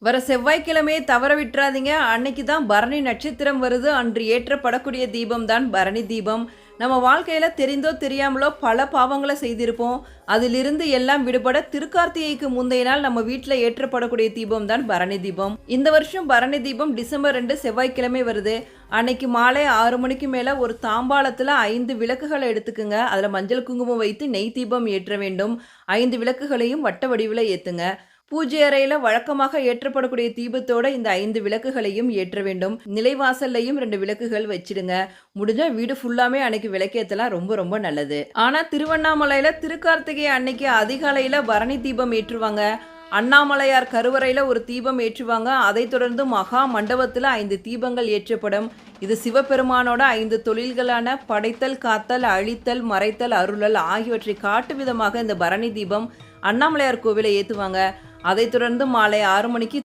வர செவ்வாய்க்கிழமையை தவற விட்டுறாதீங்க. அன்னைக்கு தான் பரணி நட்சத்திரம் வருது. அன்று ஏற்றப்படக்கூடிய தீபம் தான் பரணி தீபம். நம்ம வாழ்க்கையில தெரிந்தோ தெரியாமலோ பல பாவங்கள செய்திருப்போம். அதிலிருந்து எல்லாம் விடுபட திருக்கார்த்திகைக்கு முந்தைய நாள் நம்ம வீட்ல ஏற்றப்படக்கூடிய தீபம் தான் பரணி தீபம். இந்த வருஷம் பரணி தீபம் டிசம்பர் 2 செவ்வாய்க்கிழமை வருது. அன்னைக்கு மாலை 6 மணிக்கு மேல ஒரு தாம்பாளத்துல 5 விளக்குகள எடுத்துக்குங்க. அதுல மஞ்சள் குங்குமம் வைத்து நெய் தீபம் ஏற்ற வேண்டும். 5 விளக்குகளையும் வட்ட வடிவில ஏத்துங்க. பூஜை அறையில வழக்கமாக ஏற்றப்படக்கூடிய தீபத்தோட இந்த 5 விளக்குகளையும் ஏற்ற வேண்டும். நிலைவாசல்லையும் 2 விளக்குகள் வச்சிடுங்க. முடிஞ்சா வீடு ஃபுல்லாமே அன்னைக்கு விளக்கேத்தலாம். ரொம்ப ரொம்ப நல்லது. ஆனா திருவண்ணாமலையில திருக்கார்த்திகை அன்னைக்கு அதிகாலையில பரணி தீபம் ஏற்றுவாங்க. அண்ணாமலையார் கருவறையில ஒரு தீபம் ஏற்றுவாங்க. அதைத் தொடர்ந்து மகா மண்டபத்துல 5 தீபங்கள் ஏற்றப்படும். இது சிவபெருமானோட 5 தொழில்களான படைத்தல், காத்தல், அழித்தல், மறைத்தல், அருளல் ஆகியவற்றை காட்டும் விதமாக இந்த பரணி தீபம் அண்ணாமலையார் கோவில ஏத்துவாங்க. அதைத் தொடர்ந்து மாலை 6 மணிக்கு